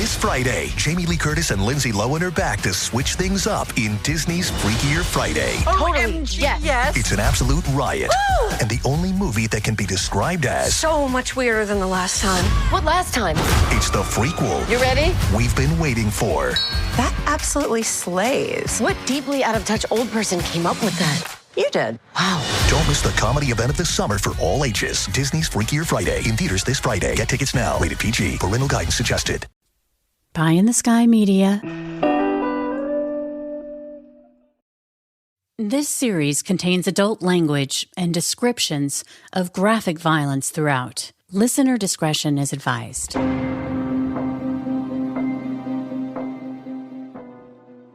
This Friday, Jamie Lee Curtis and Lindsay Lohan are back to switch things up in Disney's Freakier Friday. Totally. Yes. It's an absolute riot. Woo! And the only movie that can be described as so much weirder than the last time. What last time? it's the frequel You ready? we've been waiting for. That absolutely slays. What deeply out-of-touch old person came up with that? You did. Wow. Don't miss the comedy event of the summer for all ages. Disney's Freakier Friday in theaters this Friday. Get tickets now. Rated PG. Parental guidance suggested. Pie in the Sky Media. This series contains adult language and descriptions of graphic violence throughout. Listener discretion is advised.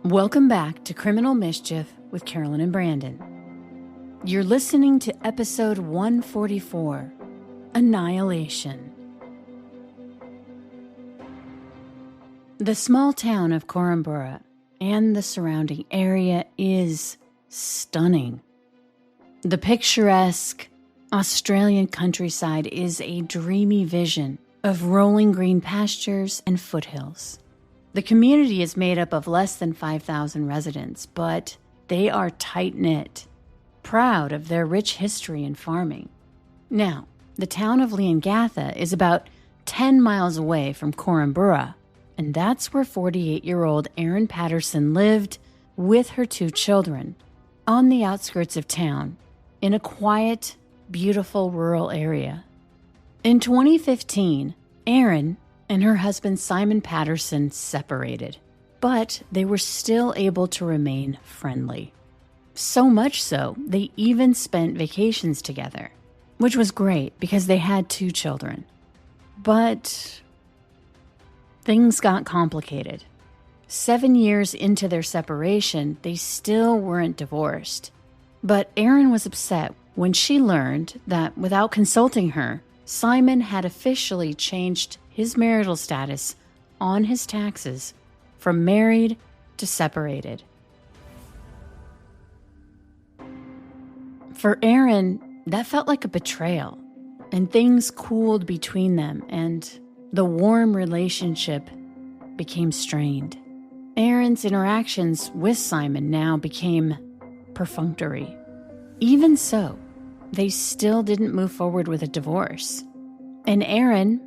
Welcome back to Criminal Mischief with Carolyn and Branden. You're listening to episode 144, Annihilation. The small town of Korumburra and the surrounding area is stunning. The picturesque Australian countryside is a dreamy vision of rolling green pastures and foothills. The community is made up of less than 5,000 residents, but they are tight-knit, proud of their rich history in farming. Now, the town of Leongatha is about 10 miles away from Korumburra, and that's where 48-year-old Erin Patterson lived with her 2 children on the outskirts of town in a quiet, beautiful rural area. In 2015, Erin and her husband Simon Patterson separated, but they were still able to remain friendly. So much so, they even spent vacations together, which was great because they had 2 children. But things got complicated. 7 years into their separation, they still weren't divorced. But Erin was upset when she learned that without consulting her, Simon had officially changed his marital status on his taxes from married to separated. For Erin, that felt like a betrayal, and things cooled between them, and the warm relationship became strained. Erin's interactions with Simon now became perfunctory. Even so, they still didn't move forward with a divorce. And Erin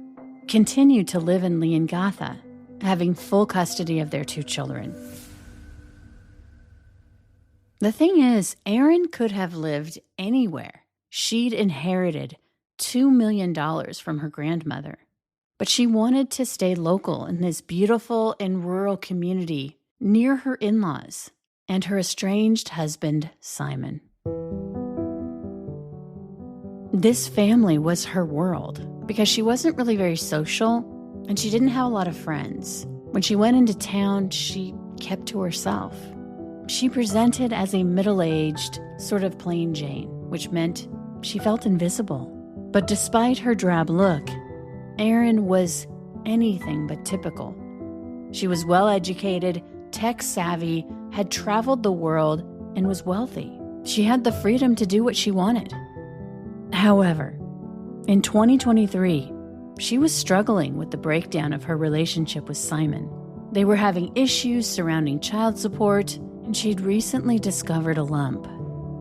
continued to live in Leongatha, having full custody of their 2 children. The thing is, Erin could have lived anywhere. She'd inherited $2 million from her grandmother. But she wanted to stay local in this beautiful and rural community near her in-laws and her estranged husband, Simon. This family was her world because she wasn't really very social and she didn't have a lot of friends. When she went into town, she kept to herself. She presented as a middle-aged, sort of plain Jane, which meant she felt invisible. But despite her drab look, Erin was anything but typical. She was well-educated, tech-savvy, had traveled the world, and was wealthy. She had the freedom to do what she wanted. However, in 2023, she was struggling with the breakdown of her relationship with Simon. They were having issues surrounding child support, and she'd recently discovered a lump,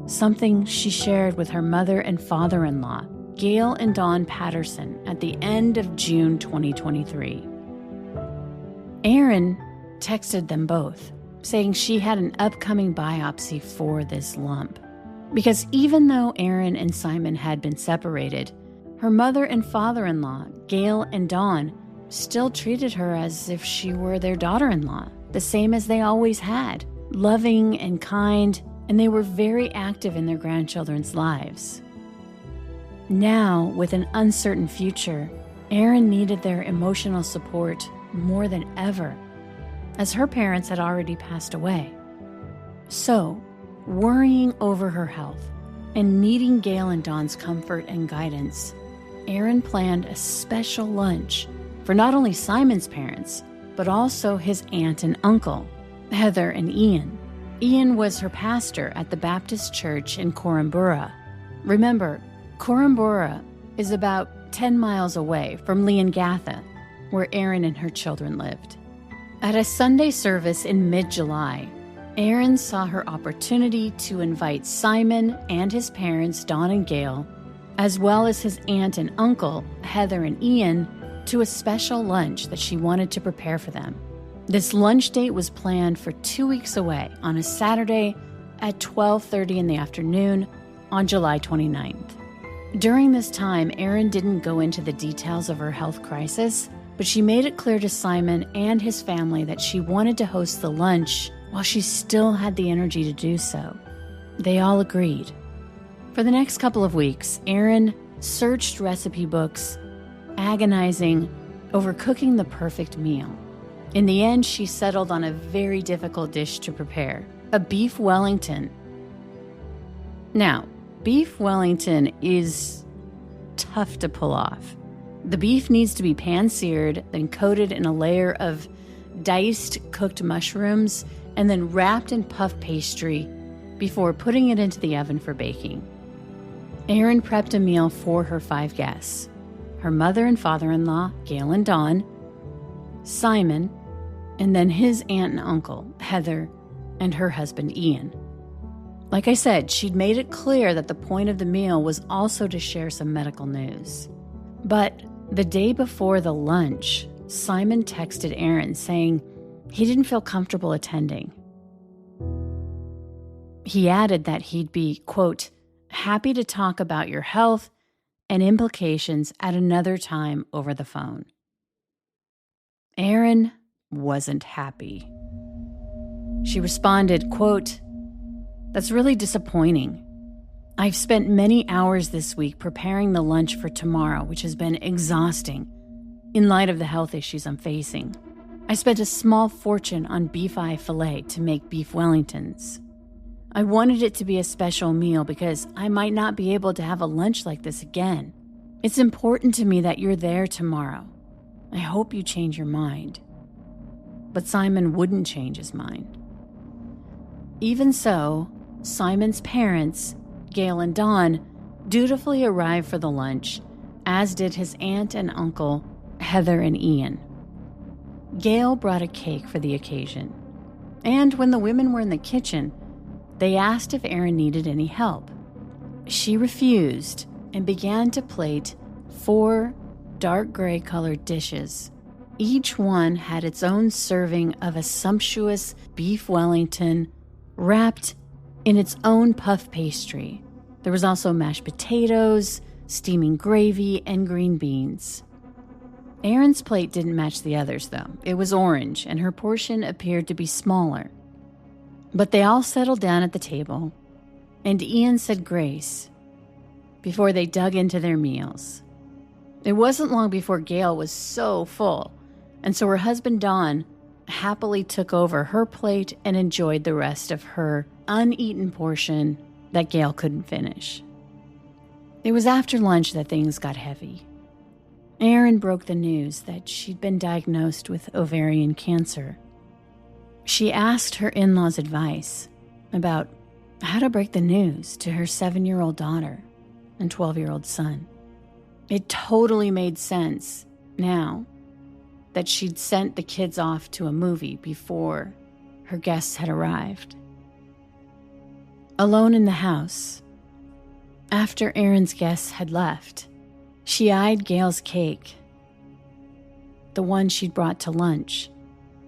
something she shared with her mother and father-in-law, Gail and Dawn Patterson, at the end of June 2023. Erin texted them both, saying she had an upcoming biopsy for this lump. Because even though Erin and Simon had been separated, her mother and father-in-law, Gail and Dawn, still treated her as if she were their daughter-in-law, the same as they always had, loving and kind, and they were very active in their grandchildren's lives. Now, with an uncertain future, Erin needed their emotional support more than ever, as her parents had already passed away. So, worrying over her health and needing Gail and Dawn's comfort and guidance, Erin planned a special lunch for not only Simon's parents, but also his aunt and uncle, Heather and Ian. Ian was her pastor at the Baptist Church in Korumburra. Remember, Korumburra is about 10 miles away from Leongatha, where Erin and her children lived. At a Sunday service in mid-July, Erin saw her opportunity to invite Simon and his parents, Dawn and Gail, as well as his aunt and uncle, Heather and Ian, to a special lunch that she wanted to prepare for them. This lunch date was planned for 2 weeks away on a Saturday at 12:30 in the afternoon on July 29th. During this time, Erin didn't go into the details of her health crisis, but she made it clear to Simon and his family that she wanted to host the lunch while she still had the energy to do so. They all agreed. For the next couple of weeks, Erin searched recipe books, agonizing over cooking the perfect meal. In the end, she settled on a very difficult dish to prepare, a beef Wellington. Now, beef Wellington is tough to pull off. The beef needs to be pan-seared, then coated in a layer of diced cooked mushrooms, and then wrapped in puff pastry before putting it into the oven for baking. Erin prepped a meal for her 5 guests: her mother and father-in-law, Gail and Dawn, Simon, and then his aunt and uncle, Heather, and her husband, Ian. Like I said, she'd made it clear that the point of the meal was also to share some medical news. But the day before the lunch, Simon texted Erin saying he didn't feel comfortable attending. He added that he'd be, quote, happy to talk about your health and implications at another time over the phone. Erin wasn't happy. She responded, quote, that's really disappointing. I've spent many hours this week preparing the lunch for tomorrow, which has been exhausting in light of the health issues I'm facing. I spent a small fortune on beef eye fillet to make beef Wellingtons. I wanted it to be a special meal because I might not be able to have a lunch like this again. It's important to me that you're there tomorrow. I hope you change your mind. But Simon wouldn't change his mind. Even so, Simon's parents, Gail and Dawn, dutifully arrived for the lunch, as did his aunt and uncle, Heather and Ian. Gail brought a cake for the occasion, and when the women were in the kitchen, they asked if Erin needed any help. She refused and began to plate 4 dark gray colored dishes. Each one had its own serving of a sumptuous beef Wellington wrapped in its own puff pastry. There was also mashed potatoes, steaming gravy, and green beans. Erin's plate didn't match the others, though. It was orange, and her portion appeared to be smaller. But they all settled down at the table, and Ian said grace before they dug into their meals. It wasn't long before Gail was so full, and so her husband Don happily took over her plate and enjoyed the rest of her uneaten portion that Gail couldn't finish. It was after lunch that things got heavy. Erin broke the news that she'd been diagnosed with ovarian cancer. She asked her in-laws' advice about how to break the news to her 7-year-old daughter and 12-year-old son. It totally made sense now that she'd sent the kids off to a movie before her guests had arrived. Alone in the house, after Erin's guests had left, she eyed Gail's cake, the one she'd brought to lunch,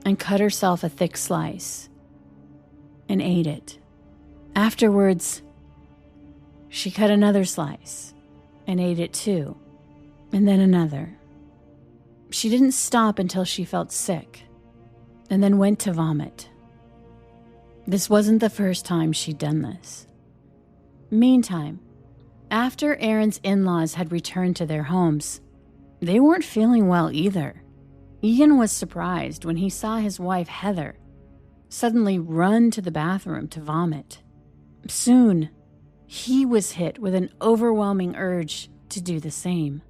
and cut herself a thick slice and ate it. Afterwards, she cut another slice and ate it too, and then another. She didn't stop until she felt sick, and then went to vomit. This wasn't the first time she'd done this. Meantime, after Erin's in-laws had returned to their homes, they weren't feeling well either. Ian was surprised when he saw his wife, Heather, suddenly run to the bathroom to vomit. Soon, he was hit with an overwhelming urge to do the same.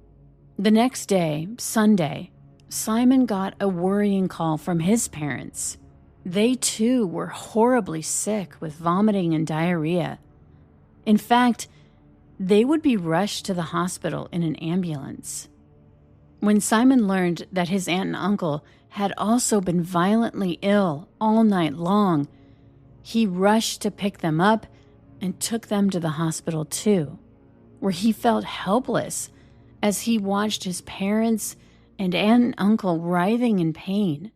The next day, Sunday, Simon got a worrying call from his parents. They too were horribly sick with vomiting and diarrhea. In fact, they would be rushed to the hospital in an ambulance. When Simon learned that his aunt and uncle had also been violently ill all night long, he rushed to pick them up and took them to the hospital too, where he felt helpless as he watched his parents and aunt and uncle writhing in pain.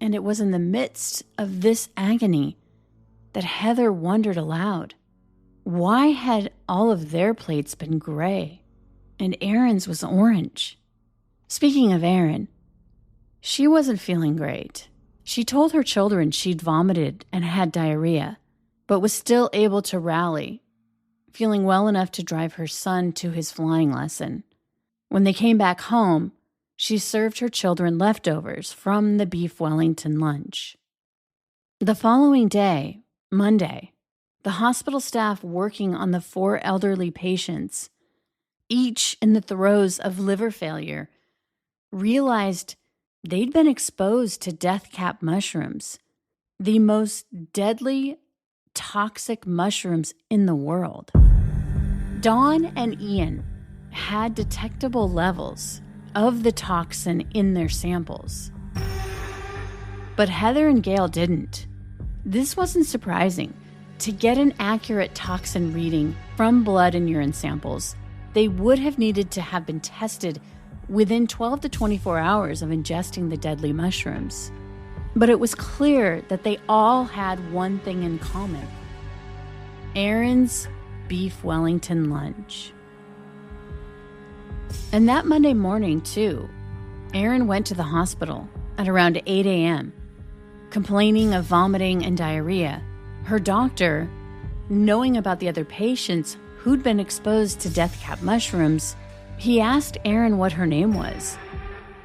And it was in the midst of this agony that Heather wondered aloud, why had all of their plates been gray and Erin's was orange? Speaking of Erin, she wasn't feeling great. She told her children she'd vomited and had diarrhea, but was still able to rally, feeling well enough to drive her son to his flying lesson. When they came back home, she served her children leftovers from the beef Wellington lunch. The following day, Monday, the hospital staff working on the 4 elderly patients, each in the throes of liver failure, realized they'd been exposed to death cap mushrooms, the most deadly, toxic mushrooms in the world. Dawn and Ian had detectable levels of the toxin in their samples. But Heather and Gail didn't. This wasn't surprising. To get an accurate toxin reading from blood and urine samples, they would have needed to have been tested within 12 to 24 hours of ingesting the deadly mushrooms. But it was clear that they all had one thing in common: Erin's beef Wellington lunch. And that Monday morning, too, Erin went to the hospital at around 8 a.m., complaining of vomiting and diarrhea. Her doctor, knowing about the other patients who'd been exposed to death cap mushrooms, he asked Erin what her name was.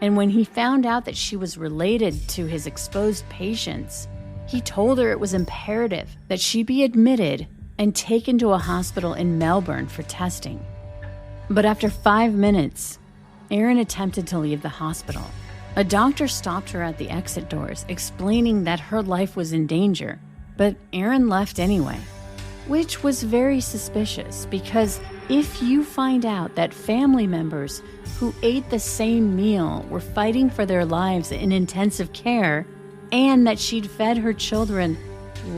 And when he found out that she was related to his exposed patients, he told her it was imperative that she be admitted and taken to a hospital in Melbourne for testing. But after 5 minutes, Erin attempted to leave the hospital. A doctor stopped her at the exit doors, explaining that her life was in danger, but Erin left anyway, which was very suspicious because if you find out that family members who ate the same meal were fighting for their lives in intensive care and that she'd fed her children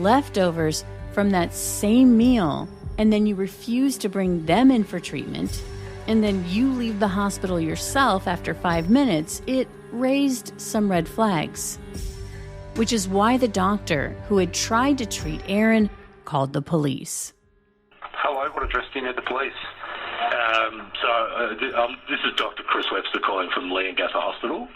leftovers from that same meal, and then you refuse to bring them in for treatment, and then you leave the hospital yourself after 5 minutes, it raised some red flags. Which is why the doctor who had tried to treat Erin called the police. Hello, what address do you need the police? This is Dr. Chris Webster calling from Leongatha Hospital,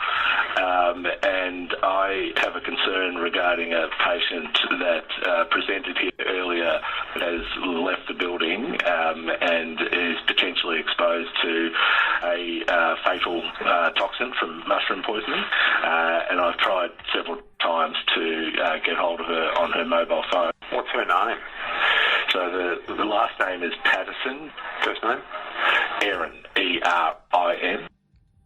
and I have a concern regarding a patient that presented here earlier has left the building and is potentially exposed to a fatal toxin from mushroom poisoning, and I've tried several times to get hold of her on her mobile phone. What's her name? So the last name is Patterson. First name? Erin, E-R-I-N.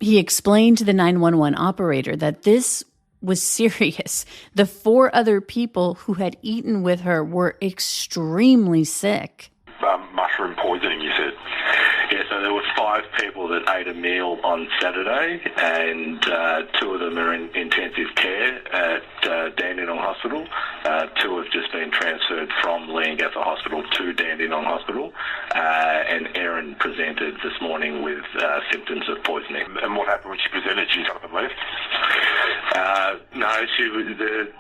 He explained to the 911 operator that this was serious. The 4 other people who had eaten with her were extremely sick. Mushroom poisoning, you said? Yeah, so there were 5 people that ate a meal on Saturday, and 2 of them are in intensive care at Dandenong Hospital. 2 have just been transferred from Leongatha Hospital to Dandenong Hospital, and Erin presented this morning with symptoms of poisoning. And what happened when she presented? She got up and left? No,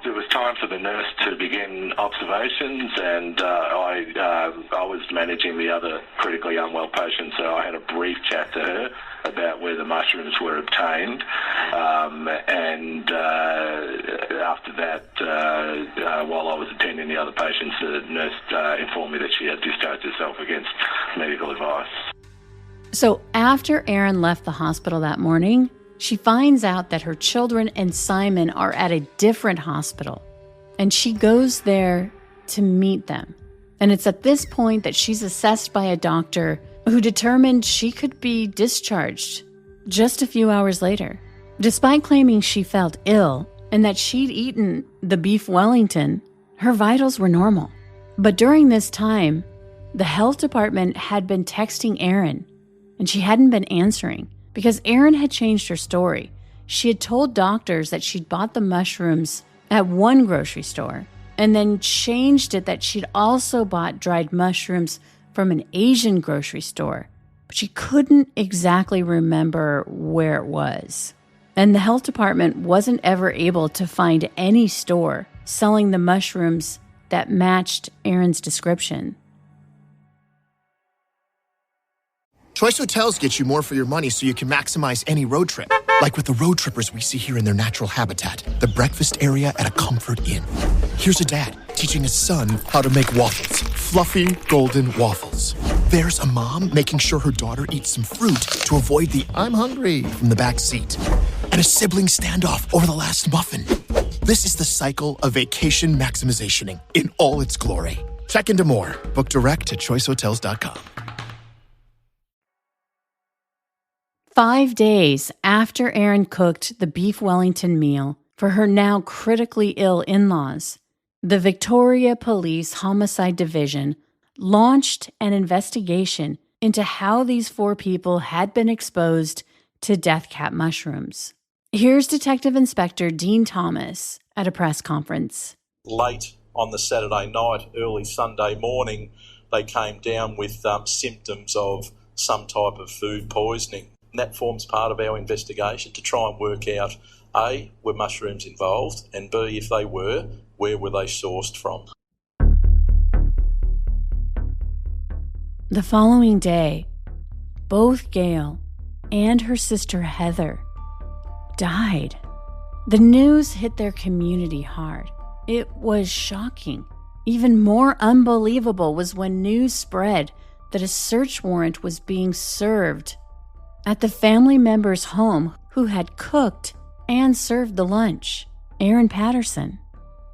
there was time for the nurse to begin observations, and I was managing the other critically unwell patients, so I had a brief chat to her about where the mushrooms were obtained, and after that, while I was attending the other patients, the nurse informed me that she had discharged herself against medical advice. So after Erin left the hospital that morning, she finds out that her children and Simon are at a different hospital, and she goes there to meet them. And it's at this point that she's assessed by a doctor who determined she could be discharged just a few hours later. Despite claiming she felt ill and that she'd eaten the beef Wellington, her vitals were normal. But during this time, the health department had been texting Erin, and she hadn't been answering because Erin had changed her story. She had told doctors that she'd bought the mushrooms at one grocery store and then changed it that she'd also bought dried mushrooms from an Asian grocery store, but she couldn't exactly remember where it was. And the health department wasn't ever able to find any store selling the mushrooms that matched Erin's description. Choice Hotels get you more for your money so you can maximize any road trip. Like with the road trippers we see here in their natural habitat, the breakfast area at a Comfort Inn. Here's a dad teaching his son how to make waffles. Fluffy, golden waffles. There's a mom making sure her daughter eats some fruit to avoid the "I'm hungry" from the back seat. And a sibling standoff over the last muffin. This is the cycle of vacation maximizationing in all its glory. Check into more. Book direct at choicehotels.com. 5 days after Erin cooked the beef Wellington meal for her now critically ill in-laws, the Victoria Police Homicide Division launched an investigation into how these 4 people had been exposed to death cap mushrooms. Here's Detective Inspector Dean Thomas at a press conference. Late on the Saturday night, early Sunday morning, they came down with symptoms of some type of food poisoning. And that forms part of our investigation to try and work out, A, were mushrooms involved, and B, if they were, where were they sourced from? The following day, both Gail and her sister Heather died. The news hit their community hard. It was shocking. Even more unbelievable was when news spread that a search warrant was being served at the family member's home who had cooked and served the lunch, Erin Patterson.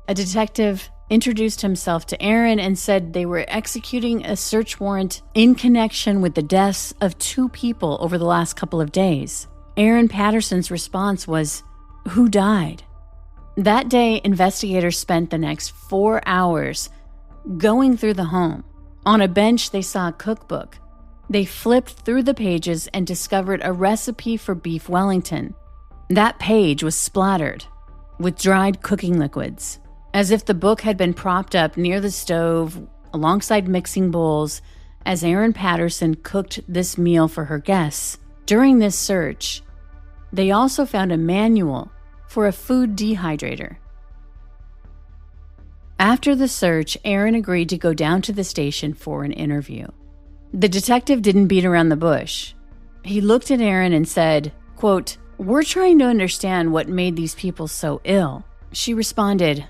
A detective introduced himself to Erin and said they were executing a search warrant in connection with the deaths of 2 people over the last couple of days. Erin Patterson's response was, "Who died?" That day, investigators spent the next 4 hours going through the home. On a bench, they saw a cookbook. They flipped through the pages and discovered a recipe for beef Wellington. That page was splattered with dried cooking liquids, as if the book had been propped up near the stove alongside mixing bowls as Erin Patterson cooked this meal for her guests. During this search, they also found a manual for a food dehydrator. After the search, Erin agreed to go down to the station for an interview. The detective didn't beat around the bush. He looked at Erin and said, quote, "We're trying to understand what made these people so ill." She responded,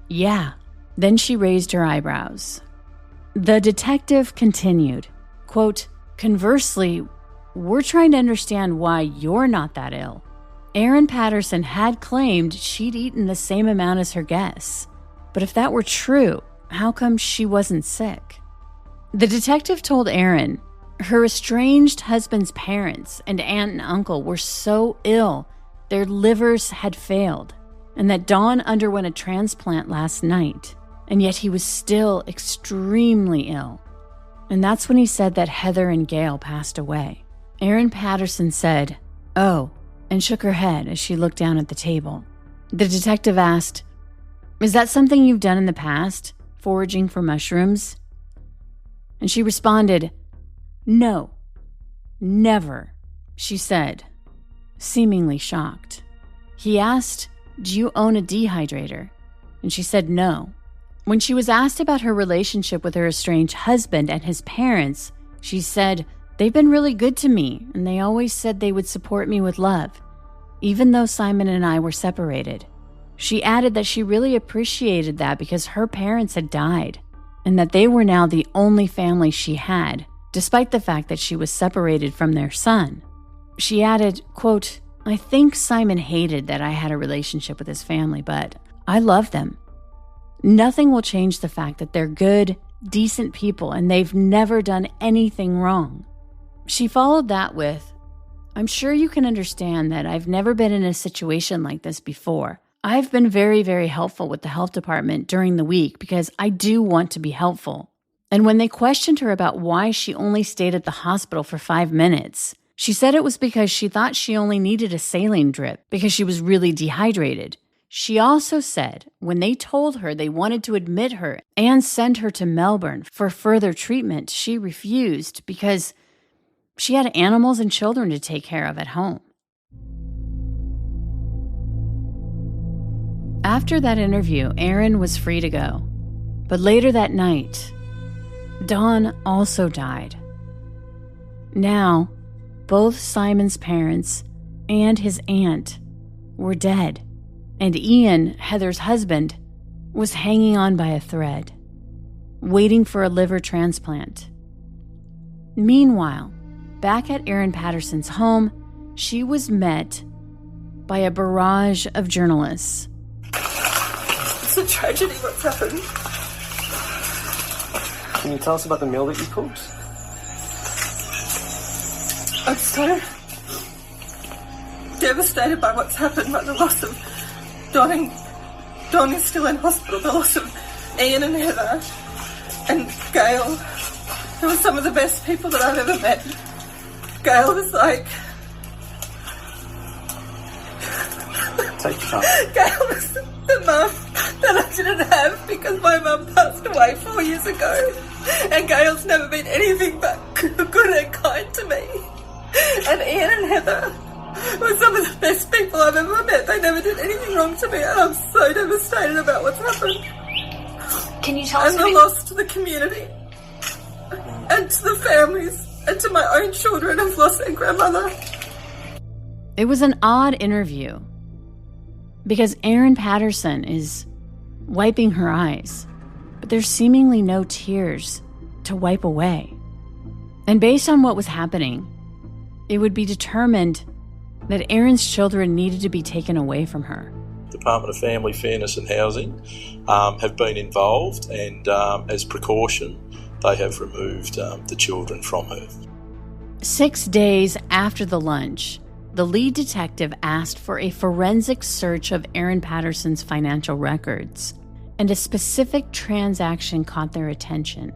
"Yeah." Then she raised her eyebrows. The detective continued, quote, "Conversely, we're trying to understand why you're not that ill." Erin Patterson had claimed she'd eaten the same amount as her guests. But if that were true, how come she wasn't sick? The detective told Erin her estranged husband's parents and aunt and uncle were so ill their livers had failed, and that Don underwent a transplant last night, and yet he was still extremely ill. And that's when he said that Heather and Gail passed away. Erin Patterson said, "Oh," and shook her head as she looked down at the table. The detective asked, "Is that something you've done in the past, foraging for mushrooms?" And she responded, "No, never," she said, seemingly shocked. He asked, "Do you own a dehydrator?" And she said no. When she was asked about her relationship with her estranged husband and his parents, she said, "They've been really good to me, and they always said they would support me with love, even though Simon and I were separated." She added that she really appreciated that because her parents had died, and that they were now the only family she had, despite the fact that she was separated from their son. She added, quote, "I think Simon hated that I had a relationship with his family, but I love them. Nothing will change the fact that they're good, decent people, and they've never done anything wrong." She followed that with, "I'm sure you can understand that I've never been in a situation like this before. I've been very, very helpful with the health department during the week because I do want to be helpful." And when they questioned her about why she only stayed at the hospital for 5 minutes, She said it was because she thought she only needed a saline drip because she was really dehydrated. She also said when they told her they wanted to admit her and send her to Melbourne for further treatment, she refused because she had animals and children to take care of at home. After that interview, Erin was free to go. But later that night, Dawn also died. Now, both Simon's parents and his aunt were dead, and Ian, Heather's husband, was hanging on by a thread, waiting for a liver transplant. Meanwhile, back at Erin Patterson's home, she was met by a barrage of journalists. It's a tragedy what's happened. Can you tell us about the meal that you cooked? I'm so devastated by what's happened, by the loss of Don. Don is still in hospital, the loss of Ian and Heather and Gail. They were some of the best people that I've ever met. Gail was like... Take your time. Gail was the mum that I didn't have because my mum passed away 4 years ago. And Gail's never been anything but good and kind to me. And Ian and Heather were some of the best people I've ever met. They never did anything wrong to me, and I'm so devastated about what's happened. Can you tell us? And the loss to the community, and to the families, and to my own children who've lost their grandmother. It was an odd interview because Erin Patterson is wiping her eyes, but there's seemingly no tears to wipe away. And based on what was happening, it would be determined that Erin's children needed to be taken away from her. Department of Family, Fairness and Housing have been involved, and as precaution, they have removed the children from her. 6 days after the lunch, the lead detective asked for a forensic search of Erin Patterson's financial records, and a specific transaction caught their attention.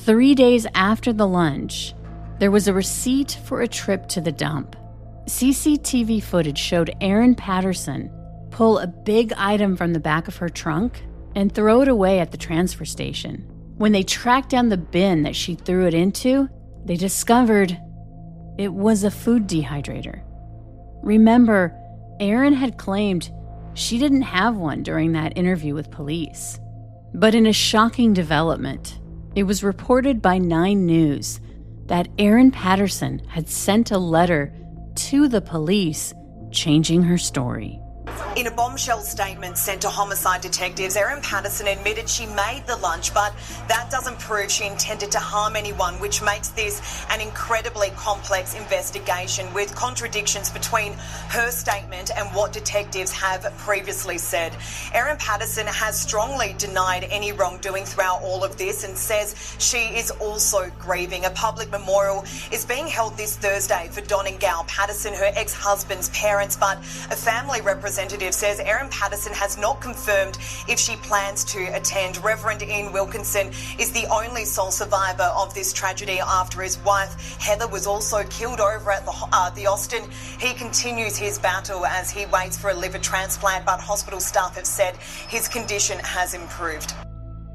3 days after the lunch, there was a receipt for a trip to the dump. CCTV footage showed Erin Patterson pull a big item from the back of her trunk and throw it away at the transfer station. When they tracked down the bin that she threw it into, they discovered it was a food dehydrator. Remember, Erin had claimed she didn't have one during that interview with police. But in a shocking development, it was reported by 9 News that Erin Patterson had sent a letter to the police changing her story. In a bombshell statement sent to homicide detectives, Erin Patterson admitted she made the lunch, but that doesn't prove she intended to harm anyone, which makes this an incredibly complex investigation with contradictions between her statement and what detectives have previously said. Erin Patterson has strongly denied any wrongdoing throughout all of this and says she is also grieving. A public memorial is being held this Thursday for Don and Gail Patterson, her ex-husband's parents, but a family representative says Erin Patterson has not confirmed if she plans to attend. Reverend Erin Wilkinson is the only sole survivor of this tragedy after his wife Heather was also killed over at the Austin. He continues his battle as he waits for a liver transplant, but hospital staff have said his condition has improved.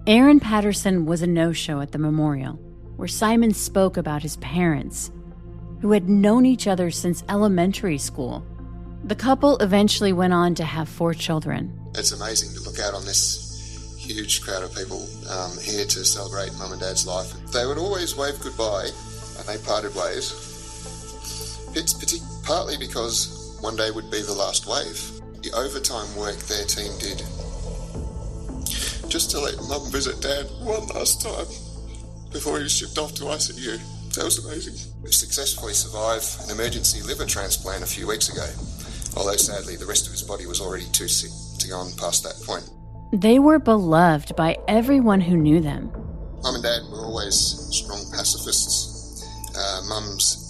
Erin Patterson was a no-show at the memorial, where Simon spoke about his parents, who had known each other since elementary school. The couple eventually went on to have 4 children. It's amazing to look out on this huge crowd of people here to celebrate Mum and Dad's life. They would always wave goodbye, and they parted ways. It's partly because one day would be the last wave. The overtime work their team did just to let Mum visit Dad one last time before he was shipped off to ICU. That was amazing. We successfully survived an emergency liver transplant a few weeks ago, although sadly the rest of his body was already too sick to go on past that point. They were beloved by everyone who knew them. Mum and Dad were always strong pacifists. Mum's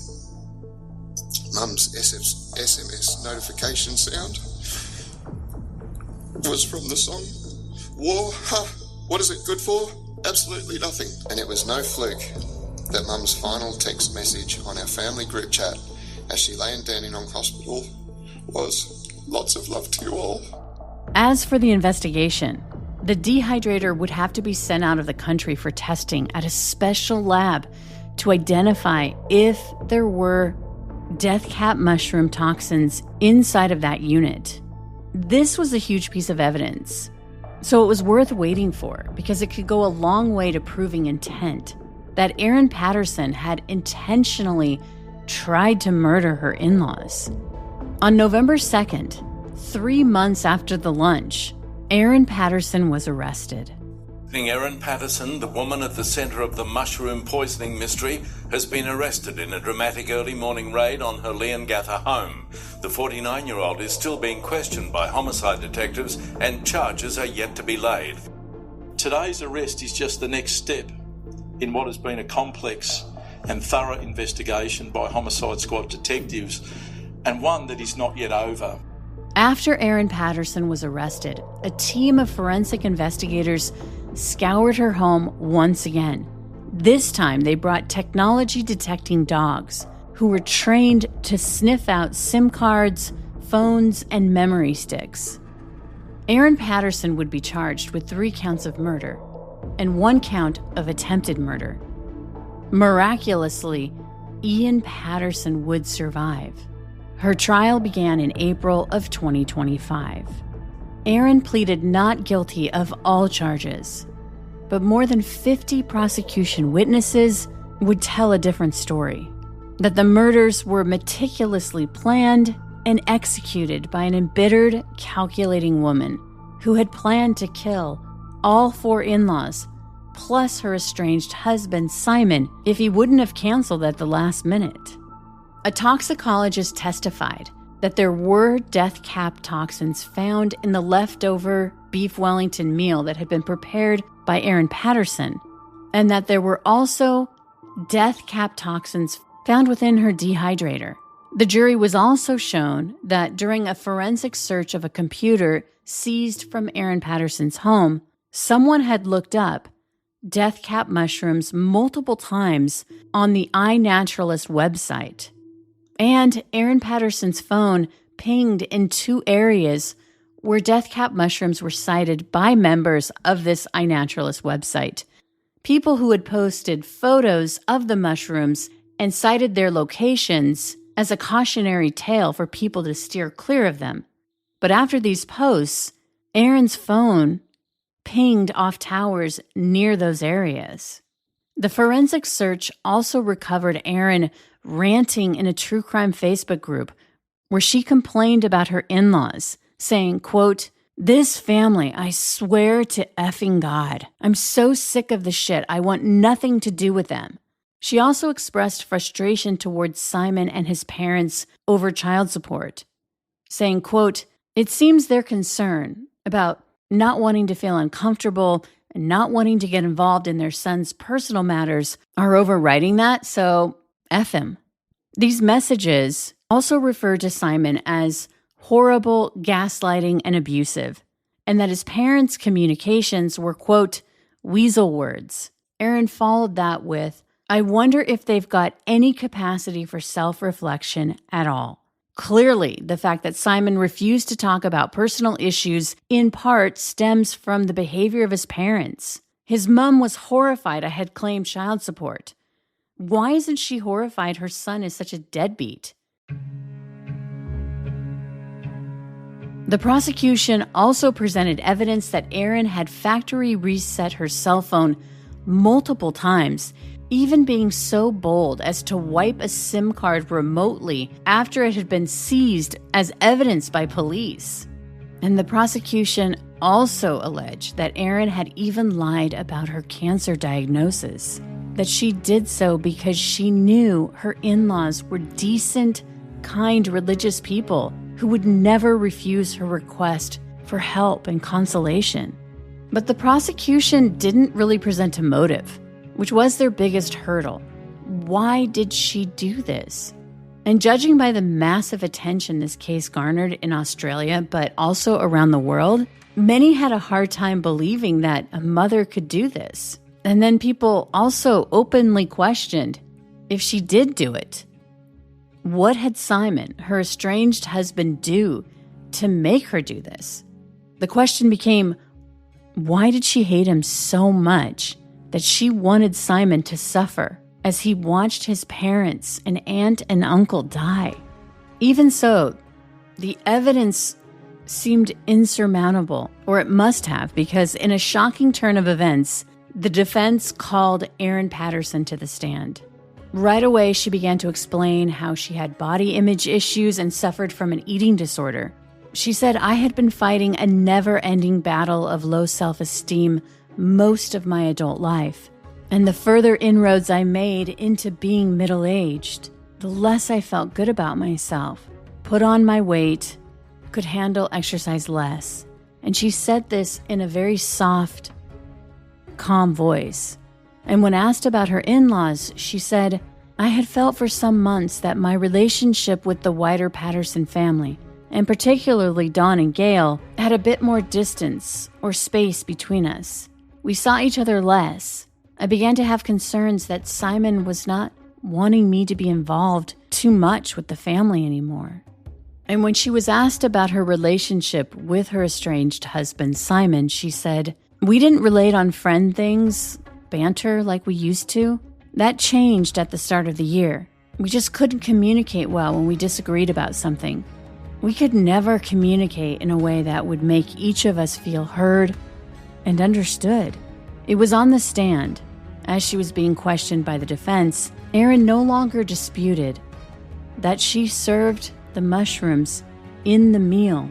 SMS notification sound was from the song War. What is it good for? Absolutely nothing. And it was no fluke that Mum's final text message on our family group chat as she lay in Dandenong Hospital was, lots of love to you all. As for the investigation, the dehydrator would have to be sent out of the country for testing at a special lab to identify if there were death cap mushroom toxins inside of that unit. This was a huge piece of evidence, so it was worth waiting for because it could go a long way to proving intent, that Erin Patterson had intentionally tried to murder her in-laws. On November 2nd, 3 months after the lunch, Erin Patterson was arrested. Erin Patterson, the woman at the centre of the mushroom poisoning mystery, has been arrested in a dramatic early morning raid on her Leongatha home. The 49-year-old is still being questioned by homicide detectives and charges are yet to be laid. Today's arrest is just the next step in what has been a complex and thorough investigation by homicide squad detectives, and one that is not yet over. After Erin Patterson was arrested, a team of forensic investigators scoured her home once again. This time, they brought technology-detecting dogs who were trained to sniff out SIM cards, phones, and memory sticks. Erin Patterson would be charged with 3 counts of murder and 1 count of attempted murder. Miraculously, Erin Patterson would survive. Her trial began in April of 2025. Erin pleaded not guilty of all charges, but more than 50 prosecution witnesses would tell a different story, that the murders were meticulously planned and executed by an embittered, calculating woman who had planned to kill all 4 in-laws, plus her estranged husband, Simon, if he wouldn't have canceled at the last minute. A toxicologist testified that there were death cap toxins found in the leftover beef Wellington meal that had been prepared by Erin Patterson, and that there were also death cap toxins found within her dehydrator. The jury was also shown that during a forensic search of a computer seized from Erin Patterson's home, someone had looked up death cap mushrooms multiple times on the iNaturalist website. And Erin Patterson's phone pinged in 2 areas where death cap mushrooms were cited by members of this iNaturalist website. People who had posted photos of the mushrooms and cited their locations as a cautionary tale for people to steer clear of them. But after these posts, Erin's phone pinged off towers near those areas. The forensic search also recovered Erin ranting in a true crime Facebook group where she complained about her in-laws, saying, quote, "This family, I swear to effing God, I'm so sick of the shit. I want nothing to do with them." She also expressed frustration towards Simon and his parents over child support, saying, quote, "It seems their concern about not wanting to feel uncomfortable and not wanting to get involved in their son's personal matters are overriding that, so F him." These messages also refer to Simon as horrible, gaslighting, and abusive, and that his parents' communications were, quote, weasel words. Erin followed that with, "I wonder if they've got any capacity for self-reflection at all." Clearly, the fact that Simon refused to talk about personal issues in part stems from the behavior of his parents. His mom was horrified I had claimed child support. Why isn't she horrified her son is such a deadbeat? The prosecution also presented evidence that Erin had factory reset her cell phone multiple times, even being so bold as to wipe a SIM card remotely after it had been seized as evidence by police. And the prosecution also alleged that Erin had even lied about her cancer diagnosis, that she did so because she knew her in-laws were decent, kind, religious people who would never refuse her request for help and consolation. But the prosecution didn't really present a motive, which was their biggest hurdle. Why did she do this? And judging by the massive attention this case garnered in Australia, but also around the world, many had a hard time believing that a mother could do this. And then people also openly questioned if she did do it. What had Simon, her estranged husband, do to make her do this? The question became, why did she hate him so much that she wanted Simon to suffer as he watched his parents and aunt and uncle die? Even so, the evidence seemed insurmountable, or it must have, because in a shocking turn of events, the defense called Erin Patterson to the stand. Right away, she began to explain how she had body image issues and suffered from an eating disorder. She said, "I had been fighting a never-ending battle of low self-esteem most of my adult life. And the further inroads I made into being middle-aged, the less I felt good about myself, put on my weight, could handle exercise less." And she said this in a very soft, calm voice. And when asked about her in-laws, she said, "I had felt for some months that my relationship with the wider Patterson family, and particularly Dawn and Gail, had a bit more distance or space between us. We saw each other less. I began to have concerns that Simon was not wanting me to be involved too much with the family anymore." And when she was asked about her relationship with her estranged husband, Simon, she said, "We didn't relate on friend things, banter like we used to. That changed at the start of the year. We just couldn't communicate well when we disagreed about something. We could never communicate in a way that would make each of us feel heard and understood." It was on the stand, as she was being questioned by the defense, Erin no longer disputed that she served the mushrooms in the meal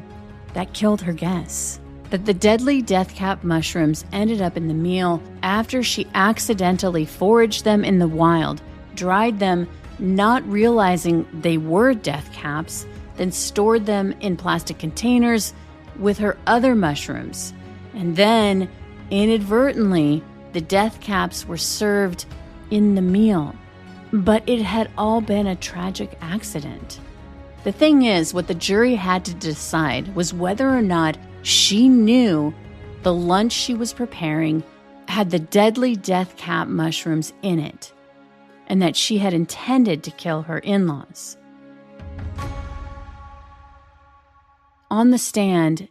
that killed her guests, that the deadly death cap mushrooms ended up in the meal after she accidentally foraged them in the wild, dried them, not realizing they were death caps, then stored them in plastic containers with her other mushrooms. And then, inadvertently, the death caps were served in the meal. But it had all been a tragic accident. The thing is, what the jury had to decide was whether or not she knew the lunch she was preparing had the deadly death cap mushrooms in it, and that she had intended to kill her in-laws. On the stand,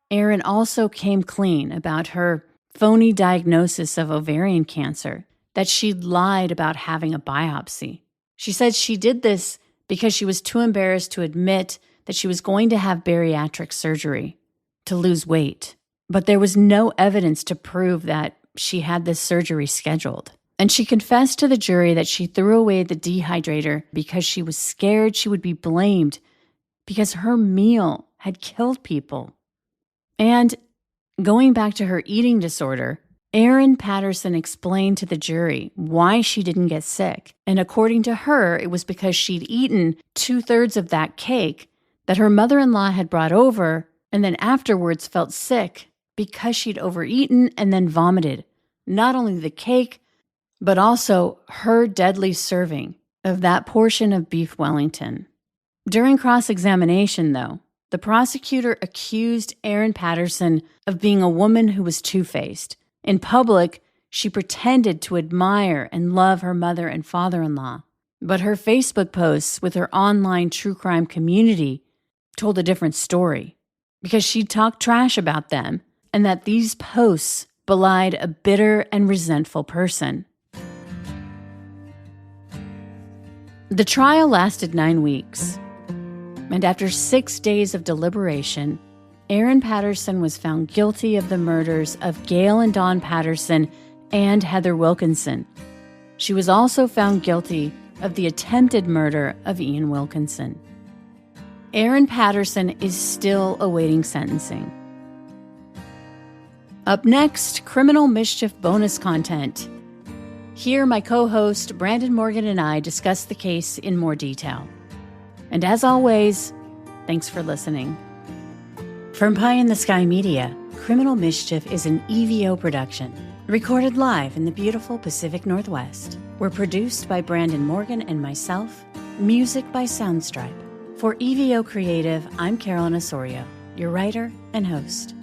Erin also came clean about her phony diagnosis of ovarian cancer, that she'd lied about having a biopsy. She said she did this because she was too embarrassed to admit that she was going to have bariatric surgery to lose weight. But there was no evidence to prove that she had this surgery scheduled. And she confessed to the jury that she threw away the dehydrator because she was scared she would be blamed because her meal had killed people. And going back to her eating disorder, Erin Patterson explained to the jury why she didn't get sick. And according to her, it was because she'd eaten 2/3 of that cake that her mother-in-law had brought over, and then afterwards felt sick because she'd overeaten and then vomited. Not only the cake, but also her deadly serving of that portion of beef Wellington. During cross-examination, though, the prosecutor accused Erin Patterson of being a woman who was two-faced. In public, she pretended to admire and love her mother and father-in-law. But her Facebook posts with her online true crime community told a different story, because she talked trash about them, and that these posts belied a bitter and resentful person. The trial lasted 9 weeks, and after 6 days of deliberation, Erin Patterson was found guilty of the murders of Gail and Dawn Patterson and Heather Wilkinson. She was also found guilty of the attempted murder of Ian Wilkinson. Erin Patterson is still awaiting sentencing. Up next, Criminal Mischief bonus content. Here, my co-host Branden Morgan and I discuss the case in more detail. And as always, thanks for listening. From Pie in the Sky Media, Criminal Mischief is an EVO production, recorded live in the beautiful Pacific Northwest. We're produced by Branden Morgan and myself, music by Soundstripe. For EVO Creative, I'm Carolyn Ossorio, your writer and host.